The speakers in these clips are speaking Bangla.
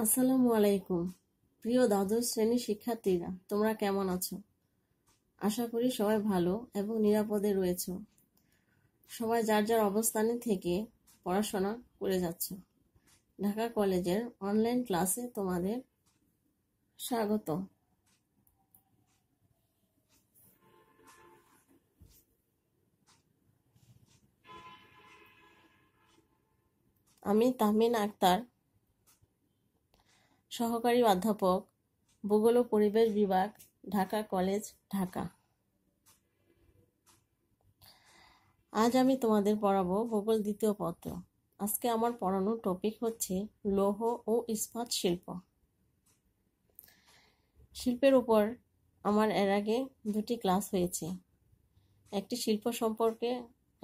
আসসালামু আলাইকুম। প্রিয় দ্বাদশ শ্রেণীর শিক্ষার্থীরা, তোমরা কেমন আছো? আশা করি সবাই ভালো এবং নিরাপদে রয়েছো। সবাই যার যার অবস্থানে থেকে পড়াশোনা করে যাচ্ছ। ঢাকা কলেজের অনলাইন ক্লাসে তোমাদের স্বাগত। আমি তাহমিন আক্তার, সহকারী অধ্যাপক, ভূগোল ও পরিবেশ বিভাগ, ঢাকা কলেজ, ঢাকা। আজ আমি তোমাদের পড়াবো ভূগোল দ্বিতীয় পত্র। আজকে আমার পড়ানোর টপিক হচ্ছে লৌহ ও ইস্পাত শিল্প। শিল্পের উপর আমার এর আগে দুটি ক্লাস হয়েছে, একটি শিল্প সম্পর্কে,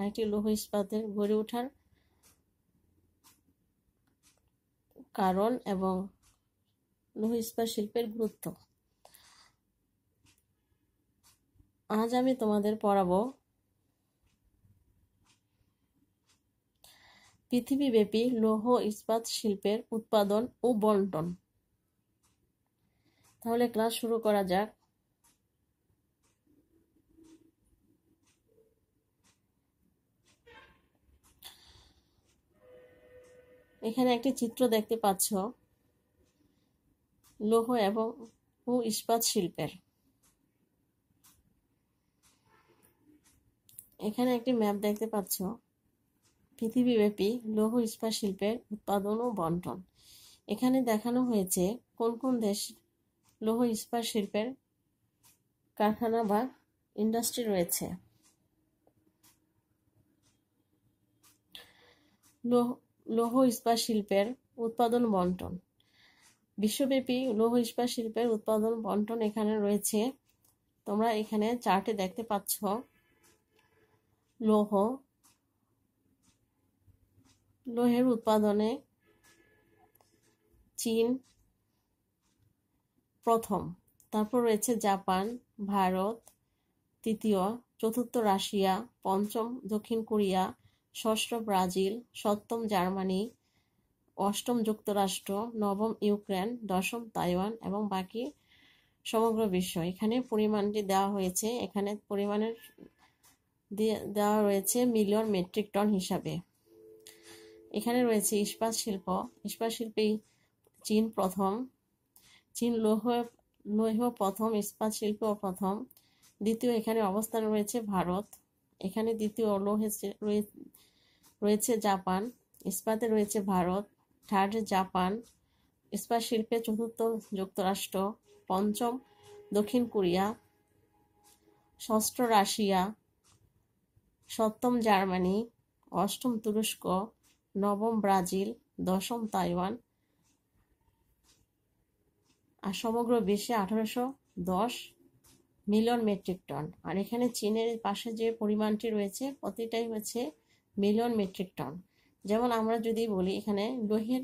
একটি লৌহ ইস্পাতের গড়ে ওঠার কারণ এবং লৌহ ইস্পাত শিল্পের গুরুত্ব। আজ আমি তোমাদের পড়াবো পৃথিবীব্যাপী লৌহ ইস্পাত শিল্পের উৎপাদন ও বন্টন। তাহলে ক্লাস শুরু করা যাক। এখানে একটি চিত্র দেখতে পাচ্ছ লৌহ এবং ইস্পাত শিল্পের। এখানে একটি ম্যাপ দেখতে পাচ্ছ পৃথিবীব্যাপী লৌহ ইস্পাত শিল্পের উৎপাদন ও বন্টন। এখানে দেখানো হয়েছে কোন কোন দেশ লৌহ ইস্পাত শিল্পের কারখানা বা ইন্ডাস্ট্রি রয়েছে। লৌহ ইস্পাত শিল্পের উৎপাদন বন্টন। বিশ্বব্যাপী লৌহ ইস্পাত শিল্পের উৎপাদন বন্টন এখানে রয়েছে। তোমরা এখানে চার্টে দেখতে পাচ্ছ লৌহের উৎপাদনে চীন প্রথম, তারপর রয়েছে জাপান, ভারত তৃতীয়, চতুর্থ রাশিয়া, পঞ্চম দক্ষিণ কোরিয়া, ষষ্ঠ ব্রাজিল, সপ্তম জার্মানি, অষ্টম যুক্তরাষ্ট্র, নবম ইউক্রেন, দশম তাইওয়ান এবং বাকি সমগ্র বিশ্ব। এখানে পরিমাণটি দেওয়া হয়েছে, এখানে পরিমাণের দেওয়া রয়েছে মিলিয়ন মেট্রিক টন হিসাবে। এখানে রয়েছে ইস্পাত শিল্প। ইস্পাত শিল্পে চীন প্রথম, চীন লৌহ প্রথম, ইস্পাত শিল্প প্রথম। দ্বিতীয় এখানে অবস্থান রয়েছে ভারত, এখানে দ্বিতীয় লৌহে রয়েছে জাপান, ইস্পাতে রয়েছে ভারত, থার্ড জাপান, ইস্পাত শিল্পে চতুর্থ যুক্তরাষ্ট্র, পঞ্চম দক্ষিণ কোরিয়া, ষষ্ঠ রাশিয়া, সপ্তম জার্মানি, অষ্টম তুরস্ক, নবম ব্রাজিল, দশম তাইওয়ান। আর সমগ্র বিশ্বে 1810 মিলিয়ন মেট্রিক টন। আর এখানে চীনের পাশে যে পরিমাণটি রয়েছে প্রতিটাই হচ্ছে মিলিয়ন মেট্রিক টন। যেমন আমরা যদি বলি এখানে লৌহের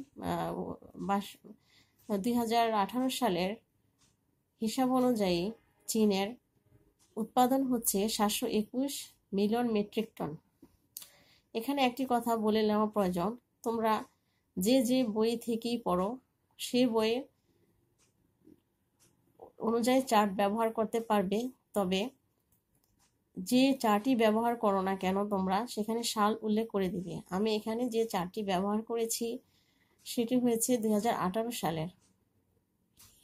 2018 সালের হিসাব অনুযায়ী চীনের উৎপাদন হচ্ছে 721 মিলিয়ন মেট্রিক টন। এখানে একটি কথা বলে নেওয়া প্রয়োজন, তোমরা যে বই থেকেই পড়ো সেই বইয়ে অনুযায়ী চার্ট ব্যবহার করতে পারবে, তবে যে চার্টই ব্যবহার করো না কেন তোমরা সেখানে সাল উল্লেখ করে দিবে। আমি এখানে যে চার্টটি ব্যবহার করেছি সেটি হয়েছে 2018 সালের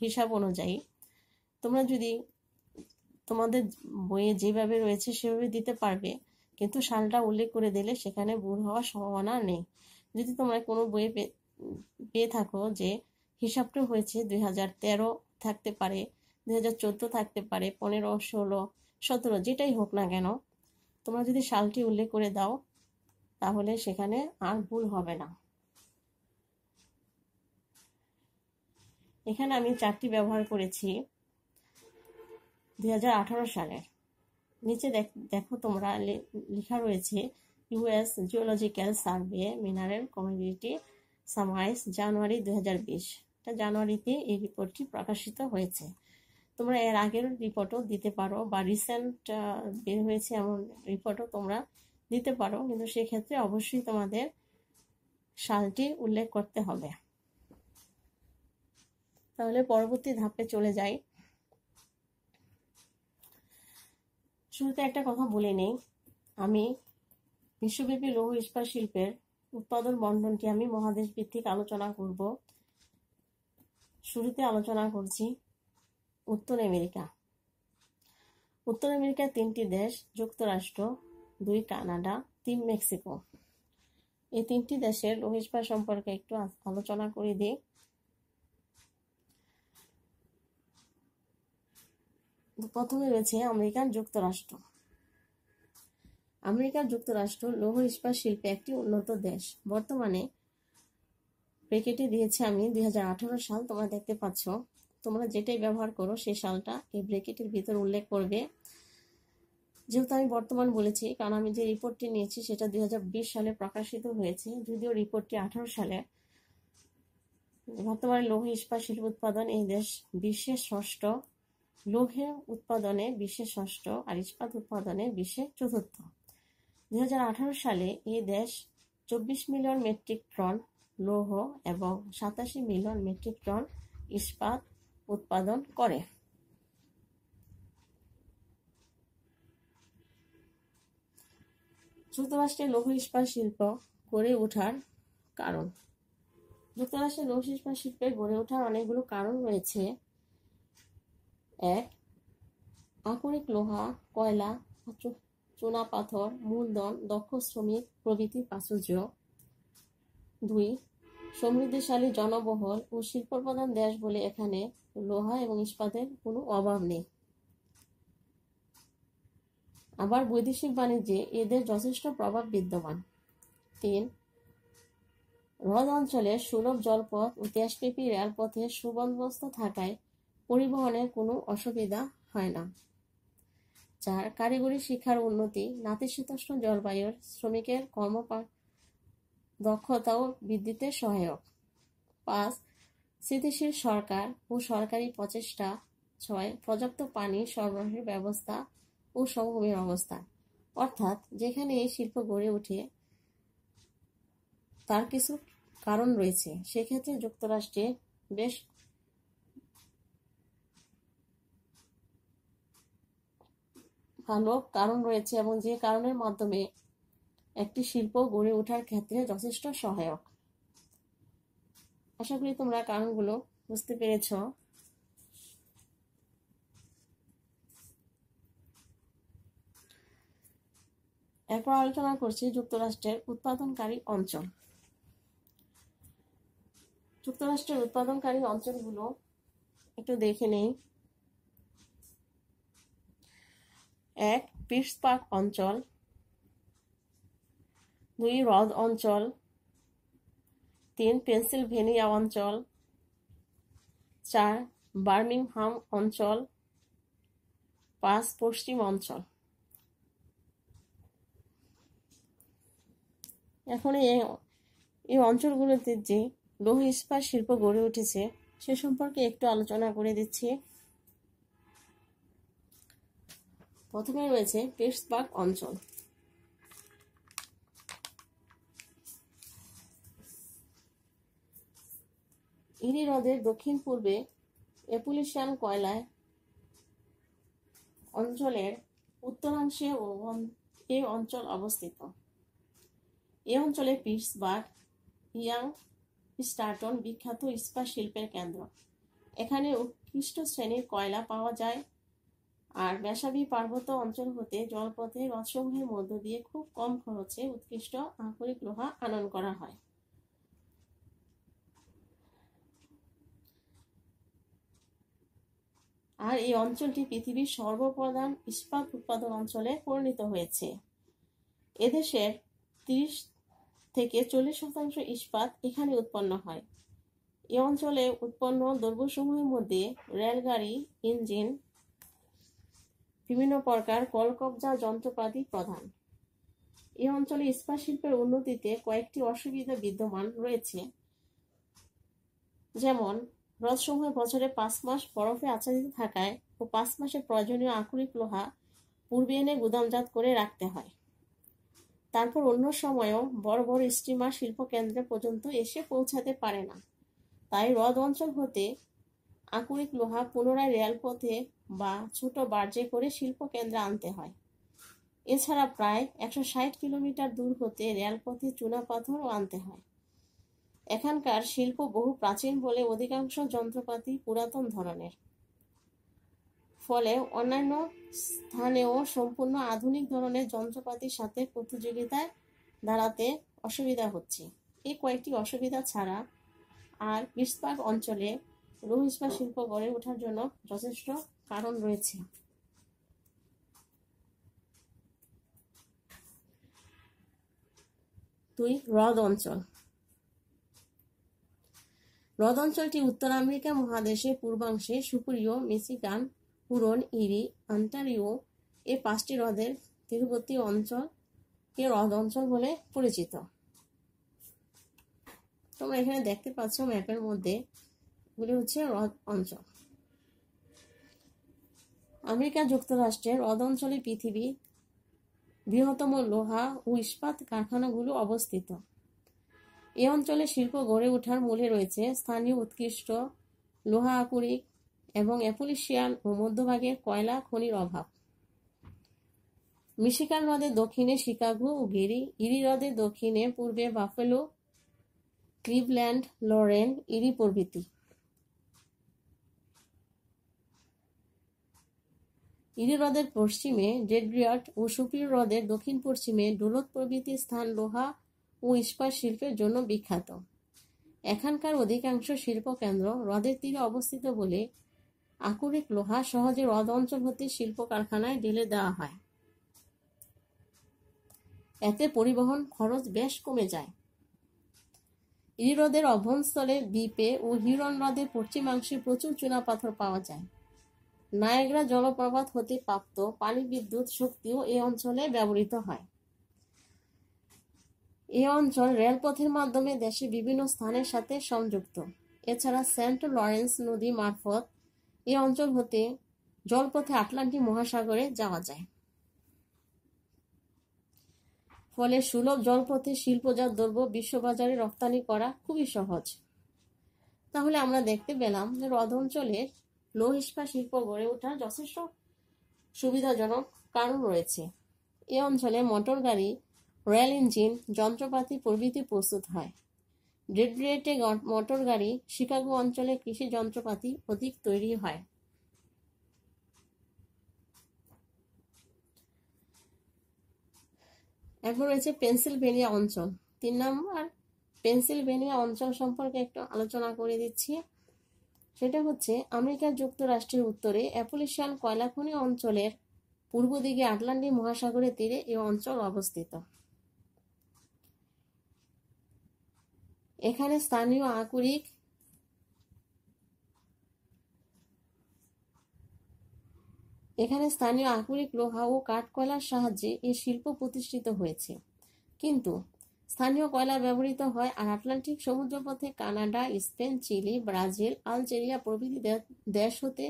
হিসাব অনুযায়ী। তোমরা যদি তোমাদের বইয়ে যেভাবে রয়েছে সেভাবে দিতে পারবে, কিন্তু সালটা উল্লেখ করে দিলে সেখানে ভুল হওয়ার সম্ভাবনা নেই। যদি তোমরা কোনো বইয়ে পেয়ে থাকো যে হিসাবটা হয়েছে 2013 থাকতে পারে, 2014 থাকতে পারে, 15, 16, 17 যেটাই হোক না কেন, তোমরা যদি সালটি উল্লেখ করে দাও তাহলে সেখানে আর ভুল হবে না। এখানে আমি চারটি ব্যবহার করেছি 2018 সালের। নিচে দেখো তোমরা লেখা রয়েছে US geological survey mineral community summaries January 2020। জানুয়ারিতে এই রিপোর্টটি প্রকাশিত হয়েছে। তোমরা এর আগের রিপোর্টও দিতে পারো বা রিসেন্ট বের হয়েছে এমন রিপোর্টও তোমরা দিতে পারো, কিন্তু সেক্ষেত্রে অবশ্যই তোমাদের সালটি উল্লেখ করতে হবে। তাহলে পরবর্তী ধাপে চলে যাই। শুরুতে একটা কথা বলে নেই, আমি বিশ্বব্যাপী লৌহ ইস্পাত শিল্পের উৎপাদন বন্টনটি আমি মহাদেশ ভিত্তিক আলোচনা করব। শুরুতে আলোচনা করছি উত্তর আমেরিকা। উত্তর আমেরিকার 3টি দেশ, যুক্তরাষ্ট্র, 2 কানাডা, 3 মেক্সিকো। এই 3টি দেশের লৌহ ইস্পাত সম্পর্কে একটু আলোচনা করে দিই। প্রথমে রয়েছে আমেরিকান যুক্তরাষ্ট্র। আমেরিকার যুক্তরাষ্ট্র লৌহ ইস্পাত শিল্পে একটি উন্নত দেশ। বর্তমানে ব্র্যাকেটে দিয়েছি আমি 2018 সাল, তোমরা দেখতে পাচ্ছ। তোমরা যেটাই ব্যবহার করো সেই সালটা এই ব্র্যাকেটের ভিতর উল্লেখ করবে। যেহেতু আমি বর্তমান বলেছি, কারণ আমি যে রিপোর্টটি নিয়েছি সেটা 2020 সালে প্রকাশিত হয়েছে, যদিও রিপোর্টটি 18 সালে। বর্তমানে লৌহ ইস্পাত শিল্প উৎপাদন এই দেশ বিশ্বের ষষ্ঠ, লৌহের উৎপাদনে বিশ্বের ষষ্ঠ, আর ইস্পাত উৎপাদনে বিশ্বের চতুর্থ। 2018 সালে এই দেশ 24 মিলিয়ন মেট্রিক টন লৌহ এবং 87 মিলিয়ন মেট্রিক টন ইস্পাত উৎপাদন করে। যুক্তরাষ্ট্রের লৌহ ইস্পাত শিল্প গড়ে ওঠার কারণ। যুক্তরাষ্ট্রের লৌহ ইস্পাত শিল্পে গড়ে ওঠার অনেকগুলো কারণ রয়েছে। 1. আকরিক লোহা, কয়লা, চুনাপাথর, মূলধন, দক্ষ শ্রমিক প্রভৃতি প্রাচুর্য। 2. সমৃদ্ধশালী জনবহুল ও শিল্পপ্রধান দেশ বলে এখানে লোহা এবং ইস্পাতের কোনো অভাব নেই। আবার বৈদেশিক বাণিজ্যে এদের যথেষ্ট প্রভাব বিদ্যমান। 3. হ্রদ অঞ্চলে সুলভ জলপথ ও দেশব্যাপী রেলপথের সুবন্দোবস্ত থাকায় পরিবহনের কোনো অসুবিধা হয় না। 4. কারিগরি শিক্ষার উন্নতি, নাতিশীতোষ্ণ জলবায়ুর শ্রমিকের দক্ষতাও বৃদ্ধিতে সহায়ক। 5. স্থিতিশীল সরকার ও সরকারি প্রচেষ্টা। 6. পর্যাপ্ত পানি সরবরাহের ব্যবস্থা ও সমভূমির অবস্থা। অর্থাৎ যেখানে এই শিল্প গড়ে ওঠে তার কিছু কারণ রয়েছে। সেক্ষেত্রে যুক্তরাষ্ট্রে বেশ ভালো কারণ রয়েছে এবং যে কারণের মাধ্যমে একটি শিল্প গড়ে ওঠার ক্ষেত্রে যথেষ্ট সহায়ক। আশা করি তোমরা কারণগুলো বুঝতে পেরেছ। এরপর আলোচনা করছি যুক্তরাষ্ট্রের উৎপাদনকারী অঞ্চল। যুক্তরাষ্ট্রের উৎপাদনকারী অঞ্চলগুলো একটু দেখে নেই। 1. পিটসবার্গ অঞ্চল। 2. হ্রদ অঞ্চল। 3. পেনসিলভেনিয়া অঞ্চল। 4. বার্মিংহাম অঞ্চল। 5. পশ্চিম অঞ্চল। এখন এই অঞ্চলগুলোতে যে লৌহ ইস্পাত শিল্প গড়ে উঠেছে সে সম্পর্কে একটু আলোচনা করে দিচ্ছি। প্রথমে রয়েছে পিটসবার্গ অঞ্চল। ইরি হ্রদের দক্ষিণ পূর্বে অ্যাপুলিশিয়ান কয়লা অঞ্চলের উত্তরাংশে এই অঞ্চল অবস্থিত। এই অঞ্চলে পিটসবার্গ, ইয়াংস্টাউন বিখ্যাত ইস্পাত শিল্পের কেন্দ্র। এখানে উৎকৃষ্ট শ্রেণীর কয়লা পাওয়া যায়, আর মেসাবি পার্বত্য অঞ্চল হতে জলপথে হ্রদসমূহের মধ্য দিয়ে খুব কম খরচে উৎকৃষ্ট আকরিক লোহা আনয়ন করা হয়। আর এই অঞ্চলটি পৃথিবীর সর্বপ্রধান ইস্পাত উৎপাদন অঞ্চলে পরিণত হয়েছে। এদেশের 30 থেকে 40% ইস্পাত এখানে উৎপন্ন হয়। এই অঞ্চলে উৎপন্ন দ্রব্যসমূহের মধ্যে রেলগাড়ি, ইঞ্জিন, বিভিন্ন প্রকার কলকবজা যন্ত্রপাতি প্রধান। এই অঞ্চলে ইস্পাত শিল্পের উন্নতিতে কয়েকটি অসুবিধা বিদ্যমান রয়েছে, যেমন হ্রদসমূহে বছরে 5 মাস বরফে আচ্ছাদিত থাকায় ও 5 মাসে প্রয়োজনীয় আকরিক লোহা পূর্বে এনে গুদামজাত করে রাখতে হয়। তারপর অন্য সময়ও বড় বড় স্টিমার শিল্পকেন্দ্রে পর্যন্ত এসে পৌঁছাতে পারে না। তাই হ্রদ অঞ্চল হতে আকরিক লোহা পুনরায় রেলপথে বা ছোট বার্জে করে শিল্প কেন্দ্রে আনতে হয়। এছাড়া প্রায় 160 কিলোমিটার দূর হতে রেলপথে চুনাপাথরও আনতে হয়। এখানকার শিল্প বহু প্রাচীন বলে অধিকাংশ যন্ত্রপাতি পুরাতন ধরনের। ফলে অন্যান্য স্থানেও সম্পূর্ণ আধুনিক ধরনের যন্ত্রপাতির সাথে প্রতিযোগিতায় দাঁড়াতে অসুবিধা হচ্ছে। এই কয়েকটি অসুবিধা ছাড়া আর ইস্পাত অঞ্চলে লৌহ ইস্পাত শিল্প গড়ে ওঠার জন্য যথেষ্ট কারণ রয়েছে। 2. হ্রদ অঞ্চল। হ্রদ অঞ্চলটি উত্তর আমেরিকা মহাদেশের পূর্বাংশে সুপুরিয়, মিচিগান, হুরন, ইরি, অন্টারিও এই 5টি হ্রদের তীরবর্তী অঞ্চলকে হ্রদ অঞ্চল বলে পরিচিত। তোমরা এখানে দেখতে পাচ্ছ ম্যাপের মধ্যে এগুলি হচ্ছে হ্রদ অঞ্চল। আমেরিকা যুক্তরাষ্ট্রের হ্রদ অঞ্চলে পৃথিবীর বৃহত্তম লোহা ও ইস্পাত কারখানাগুলো অবস্থিত। এই অঞ্চলে শিল্প গড়ে ওঠার মূলে রয়েছে স্থানীয় উৎকৃষ্ট লোহা আকরিক এবং অ্যাপোলিশিয়ান ও মধ্যভাগের কয়লা খনির অভাব। মিশিগান হ্রদের দক্ষিণে শিকাগো ও ইরি হ্রদের দক্ষিণে পূর্বে বাফেলো, ক্লিভল্যান্ড, লরেন, ইরি প্রভৃতি। ইরি হ্রদের পশ্চিমে ডেট্রিয়ট ও সুপিরিয়র হ্রদের দক্ষিণ পশ্চিমে ডুলুথ প্রভৃতি স্থান লোহা ও ইস্পাত শিল্পের জন্য বিখ্যাত। এখানকার অধিকাংশ শিল্প কেন্দ্র হ্রদের তীরে অবস্থিত বলে আকরিক লোহা সহজে হ্রদ অঞ্চল হতে শিল্প কারখানায় ঢেলে দেওয়া হয়। এতে পরিবহন খরচ বেশ কমে যায়। ইরি হ্রদের অভ্যন্তরে দ্বীপে ও হিউরন হ্রদের পশ্চিমাংশে প্রচুর চুনাপাথর পাওয়া যায়। নায়াগ্রা জলপ্রপাত হতে প্রাপ্ত পানি বিদ্যুৎ শক্তিও এই অঞ্চলে ব্যবহৃত হয়। এই অঞ্চল রেলপথের মাধ্যমে দেশের বিভিন্ন স্থানের সাথে সংযুক্ত। এছাড়া সেন্ট লরেন্স নদী মারফত এই অঞ্চল হতে জলপথে আটলান্টিক মহাসাগরে যাওয়া যায়। ফলে সুলভ জলপথে শিল্পজাত দ্রব্য বিশ্ববাজারে রপ্তানি করা খুবই সহজ। তাহলে আমরা দেখতে পেলাম যে হ্রদ অঞ্চলের লৌহ ইস্পাত শিল্প গড়ে ওঠার যথেষ্ট সুবিধাজনক কারণ রয়েছে। এই অঞ্চলে মোটর গাড়ি, রেল ইঞ্জিন, যন্ত্রপাতি প্রভৃতি প্রস্তুত হয়। ডেট্রয়েটে মোটর গাড়ি, শিকাগো অঞ্চলে কৃষি যন্ত্রপাতি অধিক তৈরি হয়। এরপর রয়েছে পেনসিলভেনিয়া অঞ্চল। 3 নম্বর পেনসিলভেনিয়া অঞ্চল সম্পর্কে একটু আলোচনা করে দিচ্ছি। সেটা হচ্ছে আমেরিকা যুক্তরাষ্ট্রের উত্তরে অ্যাপোলিশিয়ান কয়লা খনি অঞ্চলের পূর্ব দিকে আটলান্টিক মহাসাগরের তীরে এই অঞ্চল অবস্থিত। এখানে স্থানীয় আকরিক লোহা ও কাঠ কয়লার সাহায্যে এই শিল্প প্রতিষ্ঠিত হয়েছে। কিন্তু স্থানীয় কয়লা ব্যবহৃত হয় আর আটলান্টিক সমুদ্রপথে Canada, Spain, Chile, Brazil, Algeria প্রভৃতি দেশ হতে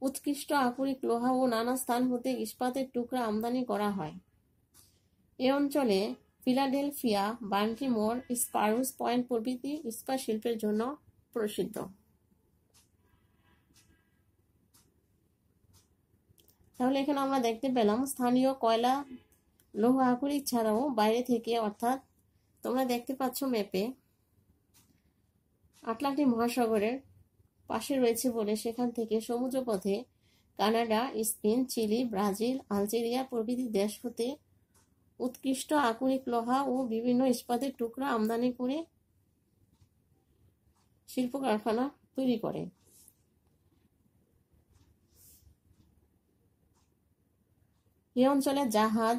উৎকৃষ্ট আকরিক লোহা ও নানা স্থান হতে ইস্পাতের টুকরা আমদানি করা হয়। এ অঞ্চলে ফিলাডেলফিয়া, বাল্টিমোর, স্পারুস পয়েন্ট প্রভৃতি ইস্পাত শিল্পের জন্য প্রসিদ্ধ। তাহলে এখানে আমরা দেখতে পেলাম স্থানীয় কয়লা, লৌহ আকরিক ছাড়াও বাইরে থেকে, অর্থাৎ তোমরা দেখতে পাচ্ছ ম্যাপে আটলান্টিক মহাসাগরের পাশে রয়েছে বলে সেখান থেকে সমুদ্রপথে Canada, Spain, Chile, Brazil, Algeria প্রভৃতি দেশ হতে উৎকৃষ্ট আকরিক লোহা ও বিভিন্ন ইস্পাতের টুকরা আমদানি করে শিল্প কারখানা তৈরি করে। এই অঞ্চলে জাহাজ,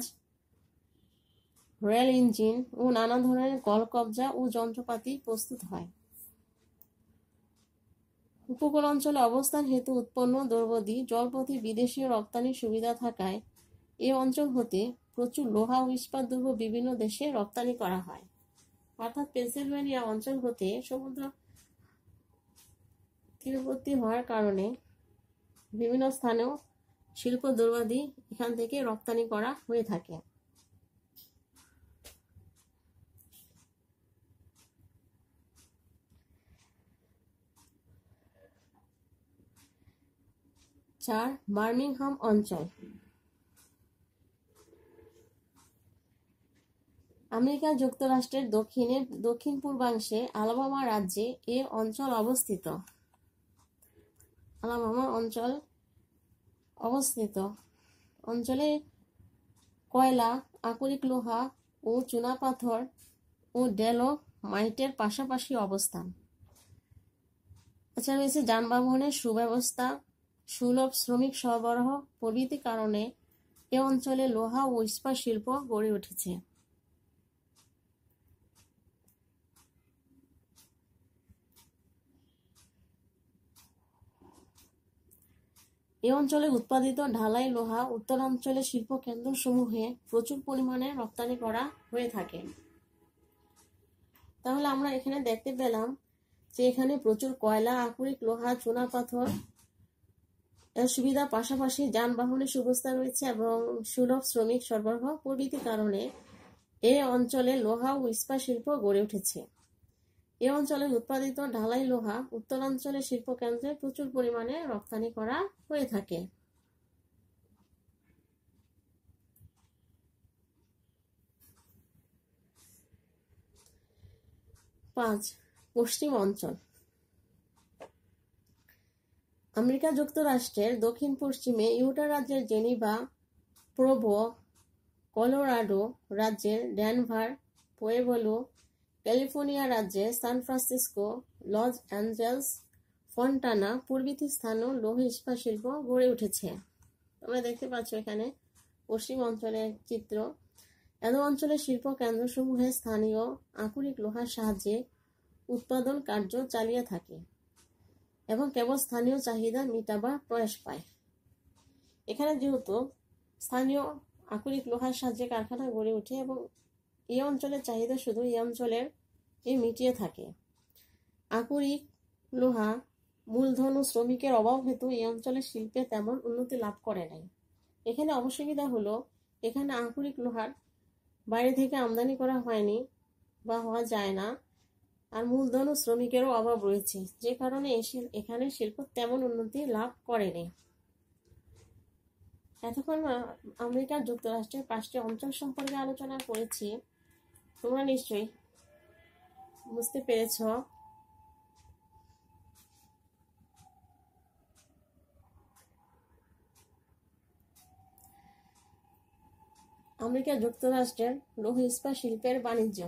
রেল ইঞ্জিন ও নানা ধরনের কলকবজা ও যন্ত্রপাতি প্রস্তুত হয়। উপকূল অঞ্চলে অবস্থান হেতু উৎপন্ন দ্রব্যাদি জলপথে বিদেশীয় রপ্তানির সুবিধা থাকায় এই অঞ্চল হতে প্রচুর লোহা ও ইস্পাত দ্রব্য বিভিন্ন দেশে রপ্তানি করা হয়। অর্থাৎ পেনসিলভেনিয়া অঞ্চল হতে সমুদ্র তীরবর্তী হওয়ার কারণে বিভিন্ন স্থানেও শিল্প দ্রব্যাদি এখান থেকে রপ্তানি করা হয়ে থাকে। 4. বার্মিংহাম অঞ্চল। আমেরিকা যুক্তরাষ্ট্রের দক্ষিণ পূর্বাংশে আলাবামা রাজ্যে এ অঞ্চল অবস্থিত। আলাবামা অঞ্চল অবস্থিত। অঞ্চলে কয়লা, আকরিক লোহা ও চুনাপাথর ও ডেলোমাইটের পাশাপাশি অবস্থান। এছাড়া রয়েছে যানবাহনের সুব্যবস্থা, সুলভ শ্রমিক সরবরাহ প্রভৃতি কারণে এ অঞ্চলে লোহা ও ইস্পাত শিল্প গড়ে উঠেছে। এ অঞ্চলে উৎপাদিত ঢালাই লোহা উত্তরাঞ্চলের শিল্প কেন্দ্রসমূহে প্রচুর পরিমাণে রপ্তানি করা হয়ে থাকে। তাহলে আমরা এখানে দেখতে পেলাম যে এখানে প্রচুর কয়লা, আকরিক লোহা, চুনাপাথর এর সুবিধা পাশাপাশি যানবাহনের সুব্যবস্থা রয়েছে এবং সুলভ শ্রমিক সরবরাহ প্রভৃতি কারণে এই অঞ্চলে লোহা ও ইস্পাত শিল্প গড়ে উঠেছে। এই অঞ্চলে উৎপাদিত ঢালাই লোহা উত্তরাঞ্চলের শিল্প কেন্দ্রে প্রচুর পরিমাণে রপ্তানি করা হয়ে থাকে। 5. পশ্চিম অঞ্চল। আমেরিকা যুক্তরাষ্ট্রের দক্ষিণ পশ্চিমে ইউটা রাজ্যের জেনিভা, প্রোভো, কলোরাডো রাজ্যের ডেনভার, পুয়েবলো, ক্যালিফোর্নিয়া রাজ্যের San Francisco, Los Angeles, Fontana প্রভৃতি স্থানেও লৌহ ইস্পাত শিল্প গড়ে উঠেছে। তোমরা দেখতে পাচ্ছ এখানে পশ্চিম অঞ্চলের চিত্র। এত অঞ্চলের শিল্প কেন্দ্রসমূহে স্থানীয় আকরিক লোহার সাহায্যে উৎপাদন কার্য চালিয়ে থাকে এবং কেবল স্থানীয় চাহিদা মেটাবার প্রয়াস পায়। এখানে যেহেতু স্থানীয় আকরিক লোহার সাহায্যে কারখানা গড়ে ওঠে এবং এই অঞ্চলের চাহিদা শুধু এই অঞ্চলের মিটিয়ে থাকে। আকরিক লোহা মূলধন ও শ্রমিকের অভাব হেতু এই অঞ্চলের শিল্পে তেমন উন্নতি লাভ করে নাই। এখানে অসুবিধা হলো এখানে আকরিক লোহার বাইরে থেকে আমদানি করা হয়নি বা হওয়া যায় না, আর মূলধন ও শ্রমিকেরও অভাব রয়েছে, যে কারণে এখানে শিল্প তেমন উন্নতি লাভ করেনি। এতক্ষণ আমেরিকা যুক্তরাষ্ট্রের 5টি অঞ্চল সম্পর্কে আলোচনা করেছি। তোমরা নিশ্চয়ই বুঝতে পেরেছ। আমেরিকা যুক্তরাষ্ট্রের লৌহ ইস্পাত শিল্পের বাণিজ্য।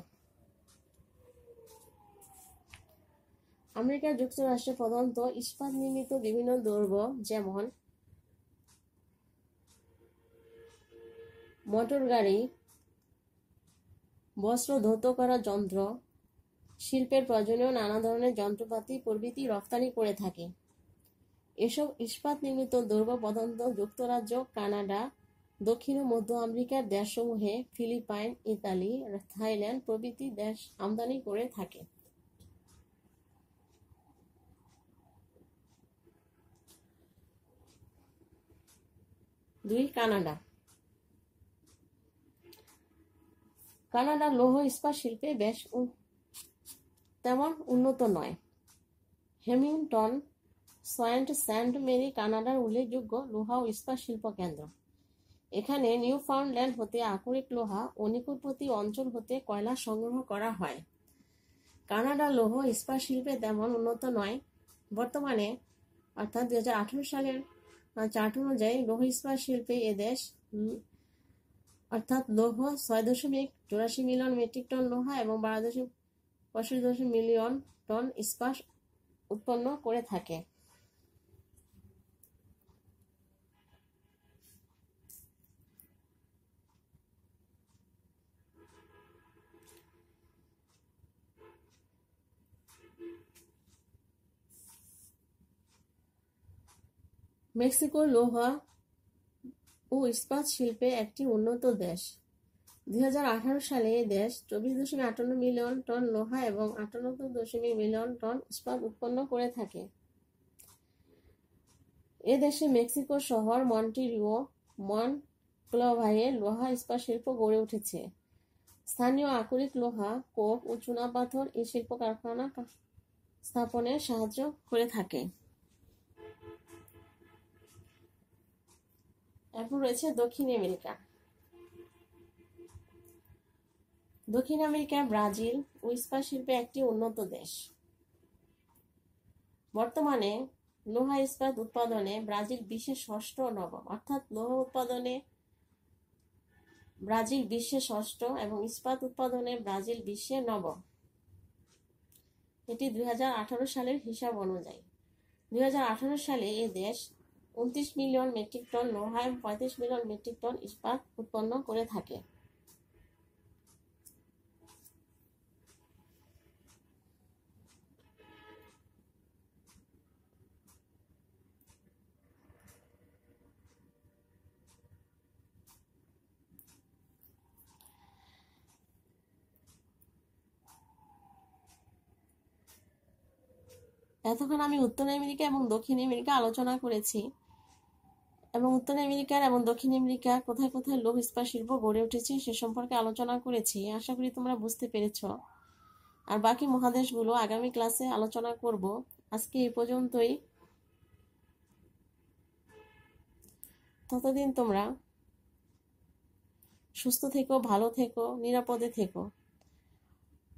আমেরিকা যুক্তরাষ্ট্রে প্রধানত ইস্পাত নির্মিত বিভিন্ন দ্রব্য যেমন মোটর গাড়ি, বস্ত্র ধৌত করা যন্ত্র, শিল্পের প্রয়োজনীয় নানা ধরনের যন্ত্রপাতি প্রভৃতি রপ্তানি করে থাকে। এসব ইস্পাত নির্মিত দ্রব্য প্রধানত যুক্তরাজ্য, কানাডা, দক্ষিণ ও মধ্য আমেরিকার দেশসমূহে ফিলিপাইন, ইতালি, থাইল্যান্ড প্রভৃতি দেশ আমদানি করে থাকে। 2. কানাডা। কানাডার লৌহ ইস্পাত শিল্পে বেশ তেমন উন্নত নয়। হ্যামিল্টন, সেন্ট মেরি কানাডার উল্লেখযোগ্য লোহা ও ইস্পাত শিল্প কেন্দ্র। এখানে নিউফাউন্ডল্যান্ড হতে আকরিক লোহা ও নিকটবর্তী অঞ্চল হতে কয়লা সংগ্রহ করা হয়। কানাডার লৌহ ইস্পাত শিল্পে তেমন উন্নত নয়। বর্তমানে অর্থাৎ 2018 সালের চার্ট অনুযায়ী লৌহ ইস্পাত শিল্পে এদেশ অর্থাৎ লৌহ 6.84 মিলিয়ন মেট্রিক টন লোহা এবং 12.65 মিলিয়ন টন ইস্পাত উৎপন্ন করে থাকে। মেক্সিকো লোহা ও ইস্পাত শিল্পে একটি উন্নত দেশ। 2018 সালে এই দেশ 24.58 মিলিয়ন টন লোহা এবং 98 মিলিয়ন টন ইস্পাত উৎপন্ন করে থাকে। এ দেশে মেক্সিকো শহর মন্টেরিও, মনক্লাভায়ে লোহা ইস্পাত শিল্প গড়ে উঠেছে। স্থানীয় আকরিক লোহা, কোক ও চুনাপাথর এই শিল্প কারখানা স্থাপনে সাহায্য করে থাকে। এরপর রয়েছে দক্ষিণ আমেরিকা। দক্ষিণ আমেরিকার ব্রাজিল ও ইস্পাত শিল্পে একটি উন্নত দেশ। বর্তমানে লোহা ইস্পাত উৎপাদনে ব্রাজিল বিশ্বের ষষ্ঠ ও নবম, অর্থাৎ লোহা উৎপাদনে ব্রাজিল বিশ্বের ষষ্ঠ এবং ইস্পাত উৎপাদনে ব্রাজিল বিশ্বের নবম। এটি 2018 সালের হিসাব অনুযায়ী। 2018 সালে এ দেশ 29 মিলিয়ন মেট্রিক টন লোহা এবং 35 মিলিয়ন মেট্রিক টন ইস্পাত উৎপন্ন করে থাকে। এতক্ষণ আমি উত্তর আমেরিকা এবং দক্ষিণ আমেরিকা আলোচনা করেছি, এবং উত্তর আমেরিকার এবং দক্ষিণ আমেরিকা কোথায় কোথায় লৌহ ইস্পাত শিল্প গড়ে উঠেছে সে সম্পর্কে আলোচনা করেছি। আশা করি তোমরা বুঝতে পেরেছ। আর বাকি মহাদেশগুলো আগামী ক্লাসে আলোচনা করব। আজকে এই পর্যন্তই। ততদিন তোমরা সুস্থ থেকো, ভালো থেকো, নিরাপদে থেকো।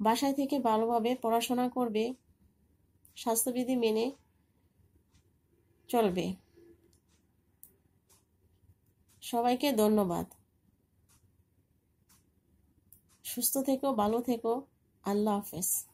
বাসায় থেকে ভালোভাবে পড়াশোনা করবে, স্বাস্থ্যবিধি মেনে চলবে। সবাইকে ধন্যবাদ। সুস্থ থেকো, ভালো থেকো। আল্লাহ হাফেজ।